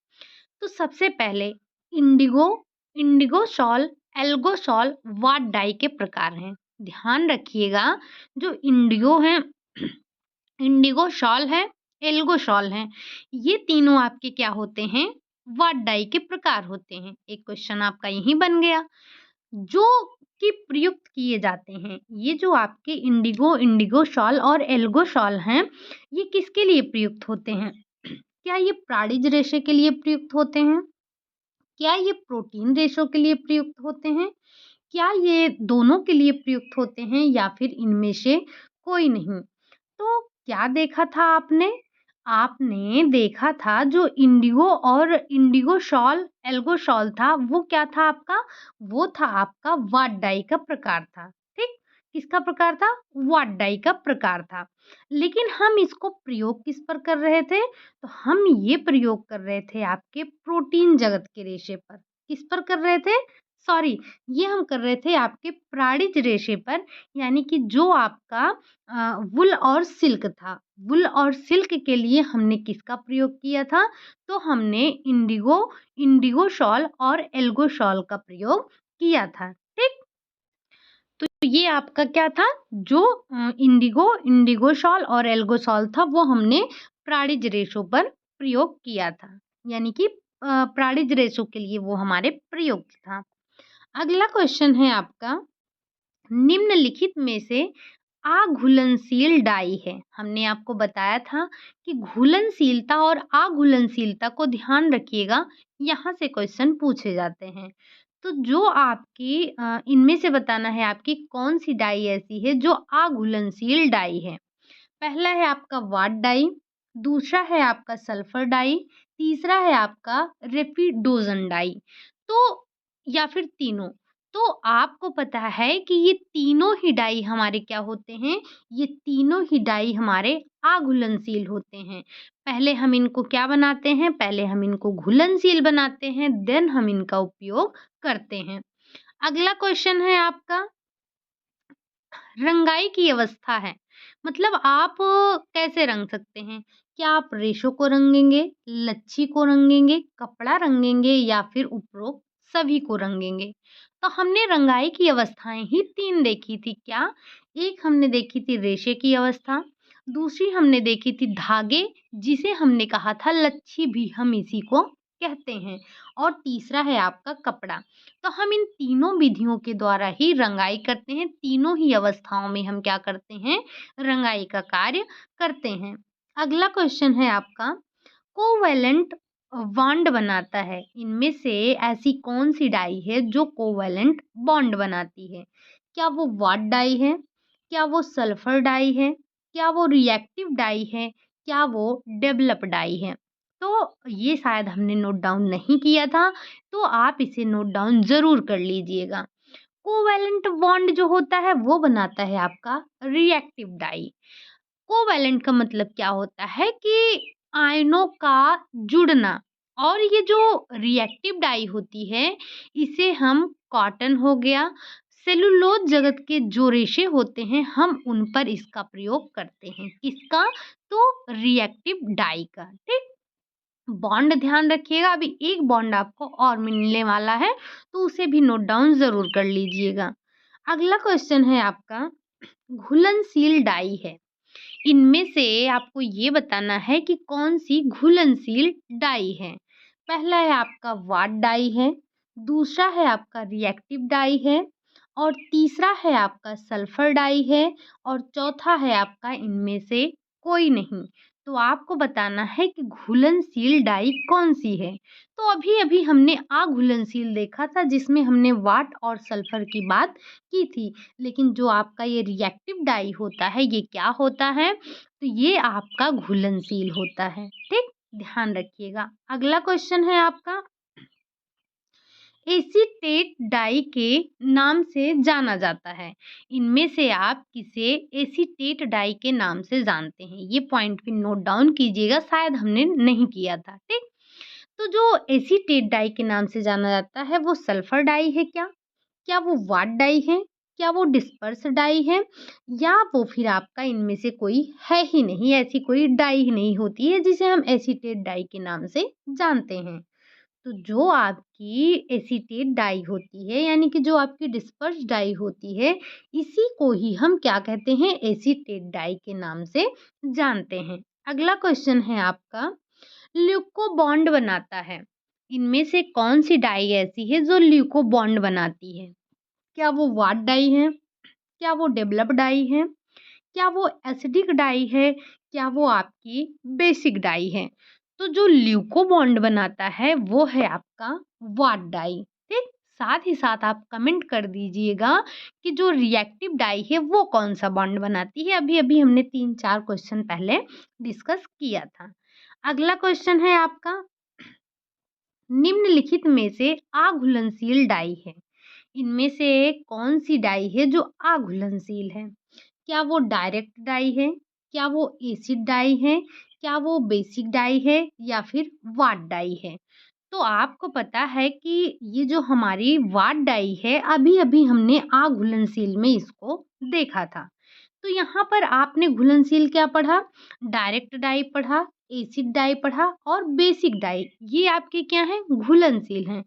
तो सबसे पहले indigo, indigosol, algosol vat dye के प्रकार हैं। ध्यान रखिएगा, जो इंडिगो है, इंडिगो शॉल है, एल्गो शॉल है, ये तीनों आपके क्या होते हैं? वाट डाई के प्रकार होते हैं। एक क्वेश्चन आपका यहीं बन गया। जो कि प्रयुक्त किए जाते हैं, ये जो आपके इंडिगो, इंडिगो शॉल और एल्गो शॉल हैं, ये किसके लिए प्रयुक्त होते हैं? क्या ये प्राणिज रेशे के लिए प्रयुक्त होते हैं? क्या ये प्रोटीन रेशों के लिए प्रयुक्त होते हैं? क्या ये दोनों के लिए प्रयुक्त होते हैं या फिर इनमें से कोई नहीं? तो क्या देखा था आपने? आपने देखा था जो इंडिगो और इंडिगो शॉल, एल्गो शॉल था, वो क्या था आपका? वो था आपका वाट डाई का प्रकार था, ठीक? किसका प्रकार था? वाट डाई का प्रकार था। लेकिन हम इसको प्रयोग किस पर कर रहे थे? तो हम ये प्रयोग कर रहे थे आपके प्रोटीन जगत के रेशे पर। किस पर कर रहे थे? सॉरी, ये हम कर रहे थे आपके प्राणिज रेशे पर, यानी कि जो आपका वूल और सिल्क था। वूल और सिल्क के लिए हमने किसका प्रयोग किया था? तो हमने इंडिगो, इंडिगो शॉल और एल्गो शॉल का प्रयोग किया था, ठीक? तो ये आपका क्या था? जो इंडिगो, इंडिगो शॉल और एल्गो शॉल था, वो हमने प्राणिज रेशों पर प्रयोग किया था। यानी कि प्राणिज रेशों के लिए वो हमारे प्रयुक्त था। अगला क्वेश्चन है आपका, निम्नलिखित में से अघुलनशील डाई है। हमने आपको बताया था कि घुलनशीलता और अघुलनशीलता को ध्यान रखिएगा, यहाँ से क्वेश्चन पूछे जाते हैं। तो जो आपकी इनमें से बताना है आपकी कौन सी डाई ऐसी है जो अघुलनशील डाई है। पहला है आपका वाट डाई, दूसरा है आपका सल्फर डाई, तीसरा है आपका रेपिडोजन डाई। तो या फिर तीनों। तो आपको पता है कि ये तीनों ही डाई हमारे क्या होते हैं? ये तीनों ही डाई हमारे अघुलनशील होते हैं। पहले हम इनको क्या बनाते हैं? पहले हम इनको घुलनशील बनाते हैं, देन हम इनका उपयोग करते हैं। अगला क्वेश्चन है आपका, रंगाई की अवस्था है, मतलब आप कैसे रंग सकते हैं? क्या आप रेशों को रंगेंगे, लच्छी को रंगेंगे, कपड़ा रंगेंगे या फिर उपरोक्त सभी को रंगेंगे? तो हमने रंगाई की अवस्थाएं ही 3 देखी थी। क्या? एक हमने देखी थी रेशे की अवस्था, दूसरी हमने देखी थी धागे, जिसे हमने कहा था लच्छी भी हम इसी को कहते हैं, और तीसरा है आपका कपड़ा। तो हम इन तीनों विधियों के द्वारा ही रंगाई करते हैं। तीनों ही अवस्थाओं में हम क्या करते हैं? रंगाई का कार्य करते हैं। अगला क्वेश्चन है आपका, कोवैलेंट बॉन्ड बनाता है। इनमें से ऐसी कौन सी डाई है जो कोवैलेंट बॉन्ड बनाती है? क्या वो वाट डाई है? क्या वो सल्फर डाई है? क्या वो रिएक्टिव डाई है? क्या वो डेवलप डाई है? तो ये शायद हमने नोट डाउन नहीं किया था, तो आप इसे नोट डाउन ज़रूर कर लीजिएगा। कोवैलेंट बॉन्ड जो होता है वो बनाता है आपका रिएक्टिव डाई। कोवैलेंट का मतलब क्या होता है कि आयनों का जुड़ना। और ये जो रिएक्टिव डाई होती है, इसे हम कॉटन हो गया, सेलुलोज जगत के जो रेशे होते हैं, हम उन पर इसका प्रयोग करते हैं। किसका? तो रिएक्टिव डाई का। ठीक, बॉन्ड ध्यान रखिएगा। अभी एक बॉन्ड आपको और मिलने वाला है, तो उसे भी नोट डाउन जरूर कर लीजिएगा। अगला क्वेश्चन है आपका, घुलनशील डाई है। इनमें से आपको ये बताना है कि कौन सी घुलनशील डाई है। पहला है आपका वाट डाई है, दूसरा है आपका रिएक्टिव डाई है, और तीसरा है आपका सल्फर डाई है, और चौथा है आपका इनमें से कोई नहीं। तो आपको बताना है कि घुलनशील डाई कौन सी है। तो अभी अभी हमने अघुलनशील देखा था, जिसमें हमने वाट और सल्फर की बात की थी। लेकिन जो आपका ये रिएक्टिव डाई होता है, ये क्या होता है? तो ये आपका घुलनशील होता है। ठीक, ध्यान रखिएगा। अगला क्वेश्चन है आपका, एसीटेट डाई के नाम से जाना जाता है। इनमें से आप किसे एसीटेट डाई के नाम से जानते हैं? ये पॉइंट भी नोट डाउन कीजिएगा, शायद हमने नहीं किया था। ठीक, तो जो एसीटेट डाई के नाम से जाना जाता है, वो सल्फर डाई है क्या? क्या वो वाट डाई है? क्या वो डिस्पर्स डाई है? या वो फिर आपका इनमें से कोई है ही नहीं, ऐसी कोई डाई ही नहीं होती है जिसे हम एसीटेट डाई के नाम से जानते हैं। तो जो आपकी एसीटेट डाई होती है, यानी कि जो आपकी डिस्पर्स डाई होती है, इसी को ही हम क्या कहते हैं? एसीटेट डाई के नाम से जानते हैं। अगला क्वेश्चन है आपका, ल्यूको बॉन्ड बनाता है। इनमें से कौन सी डाई ऐसी है जो ल्यूको बॉन्ड बनाती है? क्या वो वाट डाई है? क्या वो डेवलप डाई है? क्या वो एसिडिक डाई है? क्या वो आपकी बेसिक डाई है? तो जो ल्यूको बॉन्ड बनाता है वो है आपका वाट डाई। ठीक, साथ ही साथ आप कमेंट कर दीजिएगा कि जो रिएक्टिव डाई है वो कौन सा बॉन्ड बनाती है। अभी अभी हमने 3-4 क्वेश्चन पहले डिस्कस किया था। अगला क्वेश्चन है आपका, निम्नलिखित में से अघुलनशील डाई है। इनमें से कौन सी डाई है जो अघुलनशील है? क्या वो डायरेक्ट डाई है? क्या वो एसिड डाई है? क्या वो बेसिक डाई है? या फिर वाट डाई है? तो आपको पता है कि ये जो हमारी वाट डाई है, अभी अभी हमने अघुलनशील में इसको देखा था। तो यहाँ पर आपने घुलनशील क्या पढ़ा? डायरेक्ट डाई पढ़ा, एसिड डाई पढ़ा, और बेसिक डाई। ये आपके क्या हैं? घुलनशील हैं।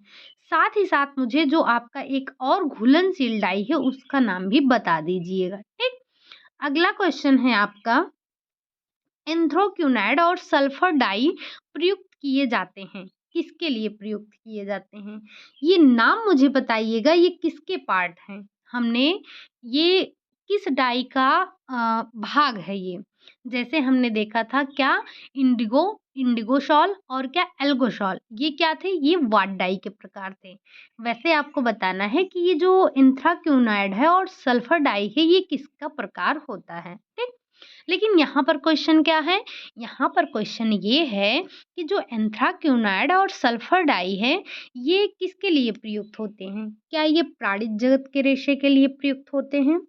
साथ ही साथ मुझे जो आपका एक और घुलनशील डाई है उसका नाम भी बता दीजिएगा। ठीक, अगला क्वेश्चन है आपका, एंथ्रोक्यूनाइड और सल्फर डाई प्रयुक्त किए जाते हैं। किसके लिए प्रयुक्त किए जाते हैं? ये नाम मुझे बताइएगा, ये किसके पार्ट हैं? हमने ये किस डाई का भाग है ये? जैसे हमने देखा था क्या, इंडिगो, इंडिगोशॉल और क्या एल्गोशॉल, ये क्या थे? ये वाट डाई के प्रकार थे। वैसे आपको बताना है कि ये जो एंथ्राक्यूनाइड है और सल्फर डाई है, ये किसका प्रकार होता है। ठीक, लेकिन यहाँ पर क्वेश्चन क्या है? यहाँ पर क्वेश्चन ये है कि जो एंथ्राक्यूनाइड और सल्फर डाई है, ये किसके लिए प्रयुक्त होते हैं? क्या ये प्राणिज जगत के रेशे के लिए प्रयुक्त होते हैं?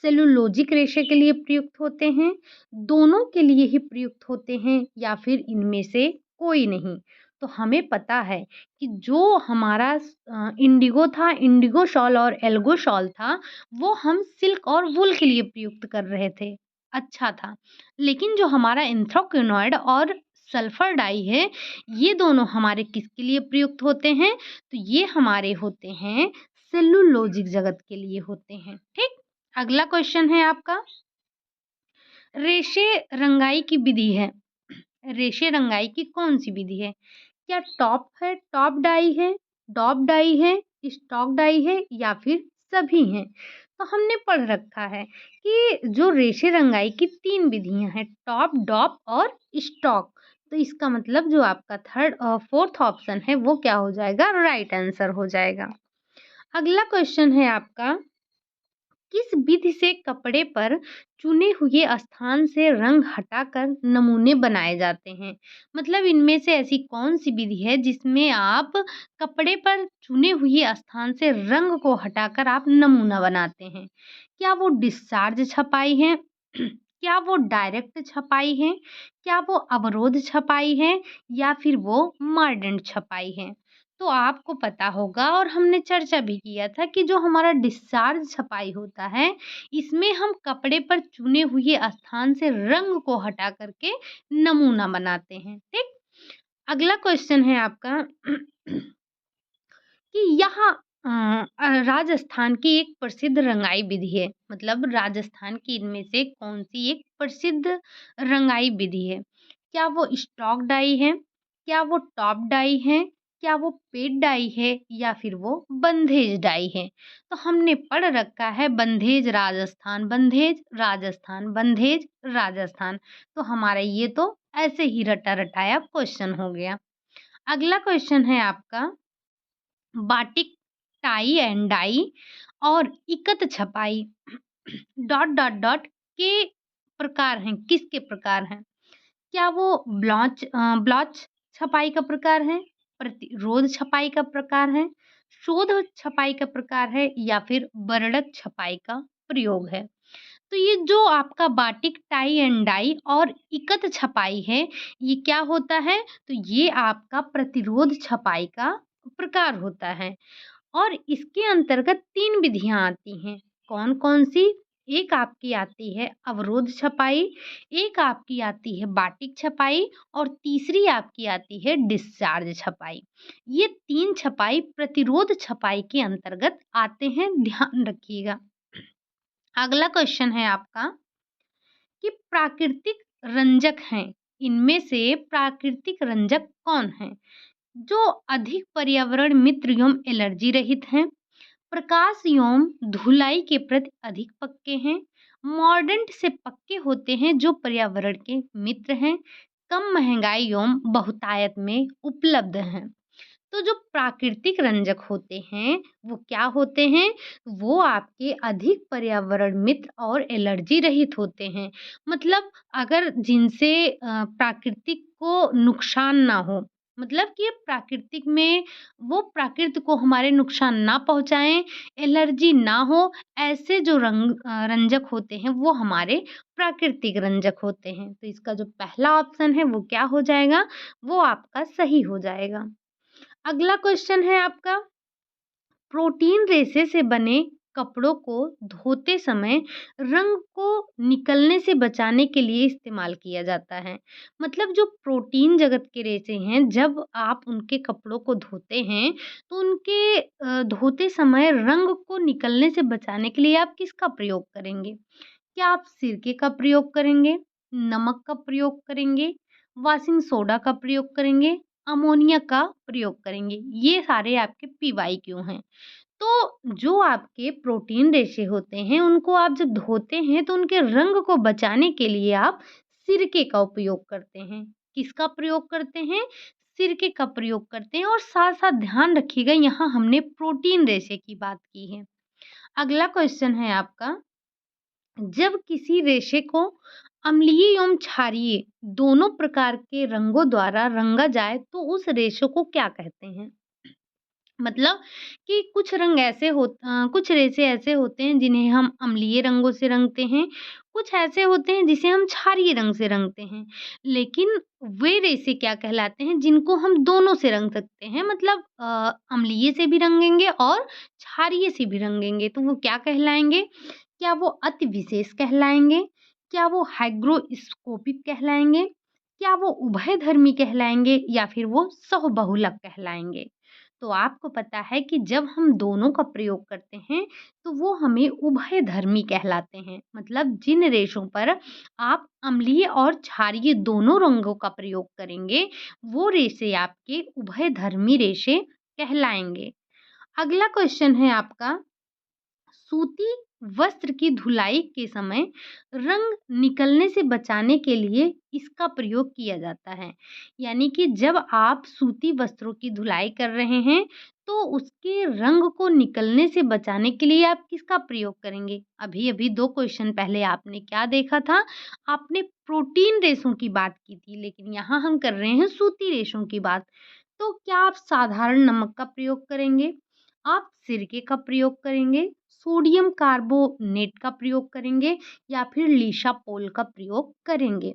सेलुलोजिक रेशे के लिए प्रयुक्त होते हैं? दोनों के लिए ही प्रयुक्त होते हैं, या फिर इनमें से कोई नहीं? तो हमें पता है कि जो हमारा इंडिगो था, इंडिगो शॉल और एल्गो शॉल था, वो हम सिल्क और वूल के लिए प्रयुक्त कर रहे थे। अच्छा था। लेकिन जो हमारा एंथ्राक्विनोइड और सल्फर डाई है, ये दोनों हमारे किसके लिए प्रयुक्त होते हैं? तो ये हमारे होते हैं सेलुलोजिक जगत के लिए होते हैं। ठीक, अगला क्वेश्चन है आपका, रेशे रंगाई की विधि है। रेशे रंगाई की कौन सी विधि है? क्या टॉप है, टॉप डाई है, डॉप डाई है, स्टॉक डाई है, या फिर सभी हैं? तो हमने पढ़ रखा है कि जो रेशे रंगाई की 3 विधियां हैं, टॉप, डॉप और स्टॉक। तो इसका मतलब जो आपका फोर्थ ऑप्शन है वो क्या हो जाएगा, राइट आंसर हो जाएगा। अगला क्वेश्चन है आपका, किस विधि से कपड़े पर चुने हुए स्थान से रंग हटाकर नमूने बनाए जाते हैं? मतलब इनमें से ऐसी कौन सी विधि है जिसमें आप कपड़े पर चुने हुए स्थान से रंग को हटाकर आप नमूना बनाते हैं? क्या वो डिस्चार्ज छपाई है? क्या वो डायरेक्ट छपाई है? क्या वो अवरोध छपाई है? या फिर वो मार्डेंट छपाई है? तो आपको पता होगा और हमने चर्चा भी किया था कि जो हमारा डिस्चार्ज छपाई होता है, इसमें हम कपड़े पर चुने हुए स्थान से रंग को हटा करके नमूना बनाते हैं, ठीक? अगला क्वेश्चन है आपका कि यहाँ राजस्थान की एक प्रसिद्ध रंगाई विधि है, मतलब राजस्थान की इनमें से कौन सी एक प्रसिद्ध रंगाई विधि है? क्या वो स्टॉक डाई है? क्या वो टॉप डाई है? क्या वो पेड डाई है? या फिर वो बंधेज डाई है? तो हमने पढ़ रखा है बंधेज राजस्थान, बंधेज राजस्थान, बंधेज राजस्थान। तो हमारा ये तो ऐसे ही रटा रटाया क्वेश्चन हो गया। अगला क्वेश्चन है आपका, बाटिक, टाई एंड डाई और इकत छपाई डॉट डॉट डॉट के प्रकार हैं, किसके प्रकार हैं? क्या वो ब्लॉच छपाई का प्रकार है? प्रतिरोध छपाई का प्रकार है? शोध छपाई का प्रकार है? या फिर बर्डक छपाई का प्रयोग है? तो ये जो आपका बाटिक, टाई एंड डाई और इकत छपाई है, ये क्या होता है? तो ये आपका प्रतिरोध छपाई का प्रकार होता है। और इसके अंतर्गत 3 विधियाँ आती हैं। कौन-कौन सी? एक आपकी आती है अवरोध छपाई, एक आपकी आती है बाटिक छपाई और तीसरी आपकी आती है डिस्चार्ज छपाई। ये 3 छपाई प्रतिरोध छपाई के अंतर्गत आते हैं, ध्यान रखिएगा। अगला क्वेश्चन है आपका कि प्राकृतिक रंजक हैं, इनमें से प्राकृतिक रंजक कौन हैं? जो अधिक पर्यावरण मित्र एवं एलर्जी रहित हैं, प्रकाश एवं धुलाई के प्रति अधिक पक्के हैं, मॉर्डेंट से पक्के होते हैं, जो पर्यावरण के मित्र हैं, कम महंगाई एवं बहुतायत में उपलब्ध हैं। तो जो प्राकृतिक रंजक होते हैं, वो क्या होते हैं? वो आपके अधिक पर्यावरण मित्र और एलर्जी रहित होते हैं। मतलब अगर जिनसे प्राकृतिक को नुकसान ना हो, मतलब कि प्राकृतिक में वो प्रकृति को हमारे नुकसान ना पहुँचाएँ, एलर्जी ना हो, ऐसे जो रंजक होते हैं, वो हमारे प्राकृतिक रंजक होते हैं। तो इसका जो पहला ऑप्शन है, वो क्या हो जाएगा? वो आपका सही हो जाएगा। अगला क्वेश्चन है आपका, प्रोटीन रेशे से बने कपड़ों को धोते समय रंग को निकलने से बचाने के लिए इस्तेमाल किया जाता है। मतलब जो प्रोटीन जगत के रेशे हैं, जब आप उनके कपड़ों को धोते हैं, तो उनके धोते समय रंग को निकलने से बचाने के लिए आप किसका प्रयोग करेंगे? क्या आप सिरके का प्रयोग करेंगे, नमक का प्रयोग करेंगे, वॉशिंग सोडा का प्रयोग करेंगे, अमोनिया का प्रयोग करेंगे? ये सारे आपके पीवाईक्यू हैं। तो जो आपके प्रोटीन रेशे होते हैं, उनको आप जब धोते हैं, तो उनके रंग को बचाने के लिए आप सिरके का उपयोग करते हैं। किसका प्रयोग करते हैं? सिरके का प्रयोग करते हैं और साथ-साथ ध्यान रखिएगा, यहाँ हमने प्रोटीन रेशे की बात की है। अगला क्वेश्चन है आपका, जब किसी रेशे को अम्लीय एवं क्षारीय दोनों प्रकार के रंगों द्वारा रंगा जाए, तो उस रेशे को क्या कहते हैं? मतलब कि कुछ रेशे ऐसे होते हैं जिन्हें हम अम्लीय रंगों से रंगते हैं, कुछ ऐसे होते हैं जिसे हम क्षारीय रंग से रंगते हैं। लेकिन वे रेशे क्या कहलाते हैं जिनको हम दोनों से रंग सकते हैं, मतलब अम्लीय से भी रंगेंगे और क्षारीय से भी रंगेंगे, तो वो क्या कहलाएँगे? क्या वो अति विशेष कहलाएँगे? क्या वो हाइग्रोस्कोपिक कहलाएँगे? क्या वो उभयधर्मी कहलाएँगे या फिर वो सहबहुलक कहलाएँगे? तो आपको पता है कि जब हम दोनों का प्रयोग करते हैं, तो वो हमें उभयधर्मी कहलाते हैं। मतलब जिन रेशों पर आप अम्लीय और क्षारीय दोनों रंगों का प्रयोग करेंगे, वो रेशे आपके उभयधर्मी रेशे कहलाएँगे। अगला क्वेश्चन है आपका, सूती वस्त्र की धुलाई के समय रंग निकलने से बचाने के लिए इसका प्रयोग किया जाता है। यानी कि जब आप सूती वस्त्रों की धुलाई कर रहे हैं, तो उसके रंग को निकलने से बचाने के लिए आप किसका प्रयोग करेंगे? अभी-अभी 2 क्वेश्चन पहले आपने क्या देखा था? आपने प्रोटीन रेशों की बात की थी, लेकिन यहाँ हम कर रहे हैं सूती रेशों की बात। तो क्या आप साधारण नमक का प्रयोग करेंगे? आप सिरके का प्रयोग करेंगे? सोडियम कार्बोनेट का प्रयोग करेंगे या फिर लीशापोल का प्रयोग करेंगे?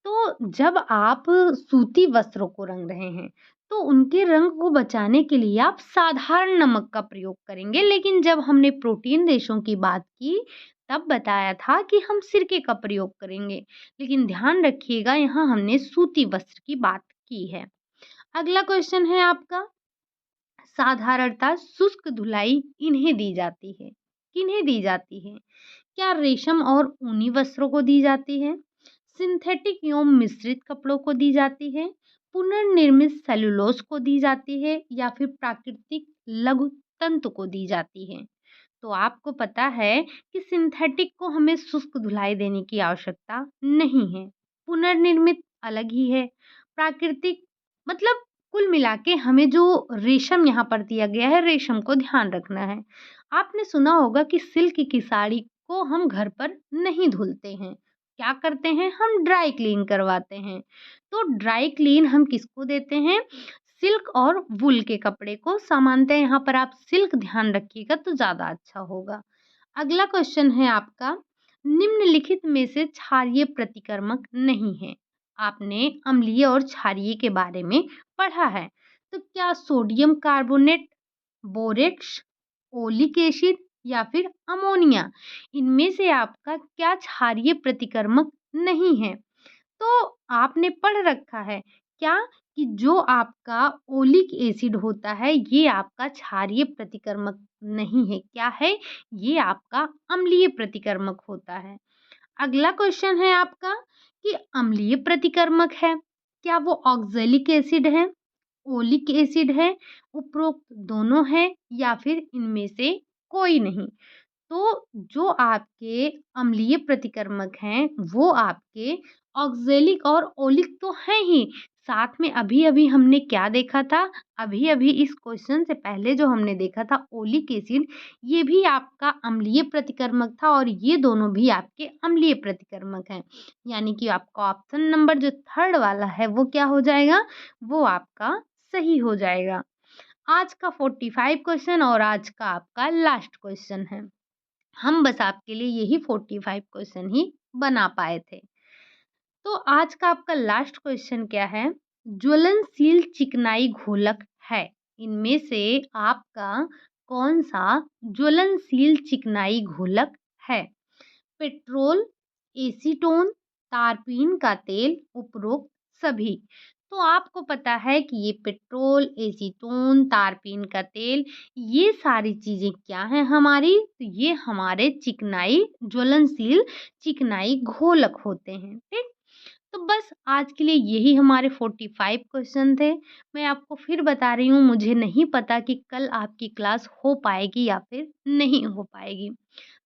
तो जब आप सूती वस्त्रों को रंग रहे हैं, तो उनके रंग को बचाने के लिए आप साधारण नमक का प्रयोग करेंगे। लेकिन जब हमने प्रोटीन रेशों की बात की, तब बताया था कि हम सिरके का प्रयोग करेंगे। लेकिन ध्यान रखिएगा, यहाँ हमने सूती वस्त्र की बात की है। अगला क्वेश्चन है आपका, साधारणतः शुष्क धुलाई इन्हें दी जाती है। किन्हें दी जाती है? क्या रेशम और ऊनी वस्त्रों को दी जाती है? सिंथेटिक एवं मिश्रित कपड़ों को दी जाती है? पुनर्निर्मित सेलुलोज को दी जाती है या फिर प्राकृतिक लघु तंतु को दी जाती है? तो आपको पता है कि सिंथेटिक को हमें शुष्क धुलाई देने की आवश्यकता नहीं है। पुनर्निर्मित अलग ही है। प्राकृतिक मतलब कुल मिला के हमें जो रेशम यहाँ पर दिया गया है, रेशम को ध्यान रखना है। आपने सुना होगा कि सिल्क की साड़ी को हम घर पर नहीं धुलते हैं। क्या करते हैं? हम ड्राई क्लीन करवाते हैं। तो ड्राई क्लीन हम किसको देते हैं? सिल्क और वूल के कपड़े को। सामान्यतः यहाँ पर आप सिल्क ध्यान रखिएगा तो ज़्यादा अच्छा होगा। अगला क्वेश्चन है आपका, निम्नलिखित में से क्षारीय प्रतिकर्मक नहीं है। आपने अम्लीय और क्षारीय के बारे में पढ़ा है। तो क्या sodium carbonate, borax, oleic acid या फिर अमोनिया, इनमें से आपका क्या क्षारीय प्रतिकर्मक नहीं है? तो आपने पढ़ रखा है क्या कि जो आपका ओलिक एसिड होता है, ये आपका क्षारीय प्रतिकर्मक नहीं है। क्या है? ये आपका अम्लीय प्रतिकर्मक होता है। अगला क्वेश्चन है आपका कि अम्लीय प्रतिकर्मक है, क्या वो ऑक्जेलिक एसिड है, ओलिक एसिड है, उपरोक्त दोनों है या फिर इनमें से कोई नहीं? तो जो आपके अम्लीय प्रतिकर्मक हैं, वो आपके ऑक्जेलिक और ओलिक तो हैं ही, साथ में अभी-अभी हमने क्या देखा था? अभी-अभी इस क्वेश्चन से पहले जो हमने देखा था ओलिक एसिड, ये भी आपका अम्लीय प्रतिकर्मक था और ये दोनों भी आपके अम्लीय प्रतिकर्मक हैं। यानी कि आपका ऑप्शन नंबर जो 3rd वाला है, वो क्या हो जाएगा? वो आपका सही हो जाएगा। आज का 45 क्वेश्चन और आज का आपका लास्ट क्वेश्चन है। हम बस आपके लिए यही 45 क्वेश्चन ही बना पाए थे। तो आज का आपका लास्ट क्वेश्चन क्या है? ज्वलनशील चिकनाई घोलक है। इनमें से आपका कौन सा ज्वलनशील चिकनाई घोलक है? पेट्रोल, एसीटोन, तारपीन का तेल, उपरोक्त सभी। तो आपको पता है कि ये पेट्रोल, एसीटोन, तारपीन का तेल, ये सारी चीज़ें क्या हैं हमारी? तो ये हमारे चिकनाई ज्वलनशील चिकनाई घोलक होते हैं। ठीक? तो बस आज के लिए यही हमारे 45 क्वेश्चन थे। मैं आपको फिर बता रही हूँ, मुझे नहीं पता कि कल आपकी क्लास हो पाएगी या फिर नहीं हो पाएगी।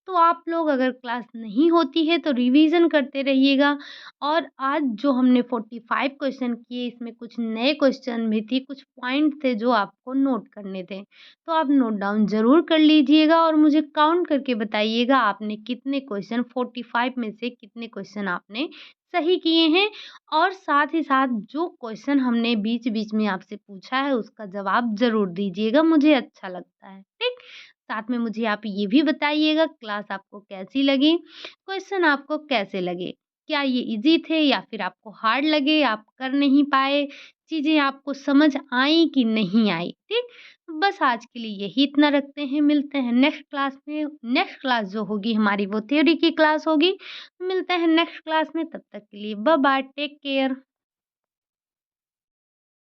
तो आप लोग अगर क्लास नहीं होती है तो रिवीजन करते रहिएगा। और आज जो हमने 45 क्वेश्चन किए, इसमें कुछ नए क्वेश्चन भी थी, कुछ पॉइंट थे जो आपको नोट करने थे। तो आप नोट डाउन ज़रूर कर लीजिएगा और मुझे काउंट करके बताइएगा आपने कितने क्वेश्चन 45 में से कितने क्वेश्चन आपने सही किए हैं। और साथ ही साथ जो क्वेश्चन हमने बीच-बीच में आपसे पूछा है उसका जवाब ज़रूर दीजिएगा, मुझे अच्छा लगता है। ठीक? साथ में मुझे आप ये भी बताइएगा क्लास आपको कैसी लगी, क्वेश्चन आपको कैसे लगे, क्या ये इजी थे या फिर आपको हार्ड लगे, आप कर नहीं पाए, चीज़ें आपको समझ आई कि नहीं आई। ठीक? तो बस आज के लिए यही इतना रखते हैं, मिलते हैं नेक्स्ट क्लास में। नेक्स्ट क्लास जो होगी हमारी वो थ्योरी की क्लास होगी। मिलते हैं नेक्स्ट क्लास में, तब तक के लिए बाय बाय, टेक केयर।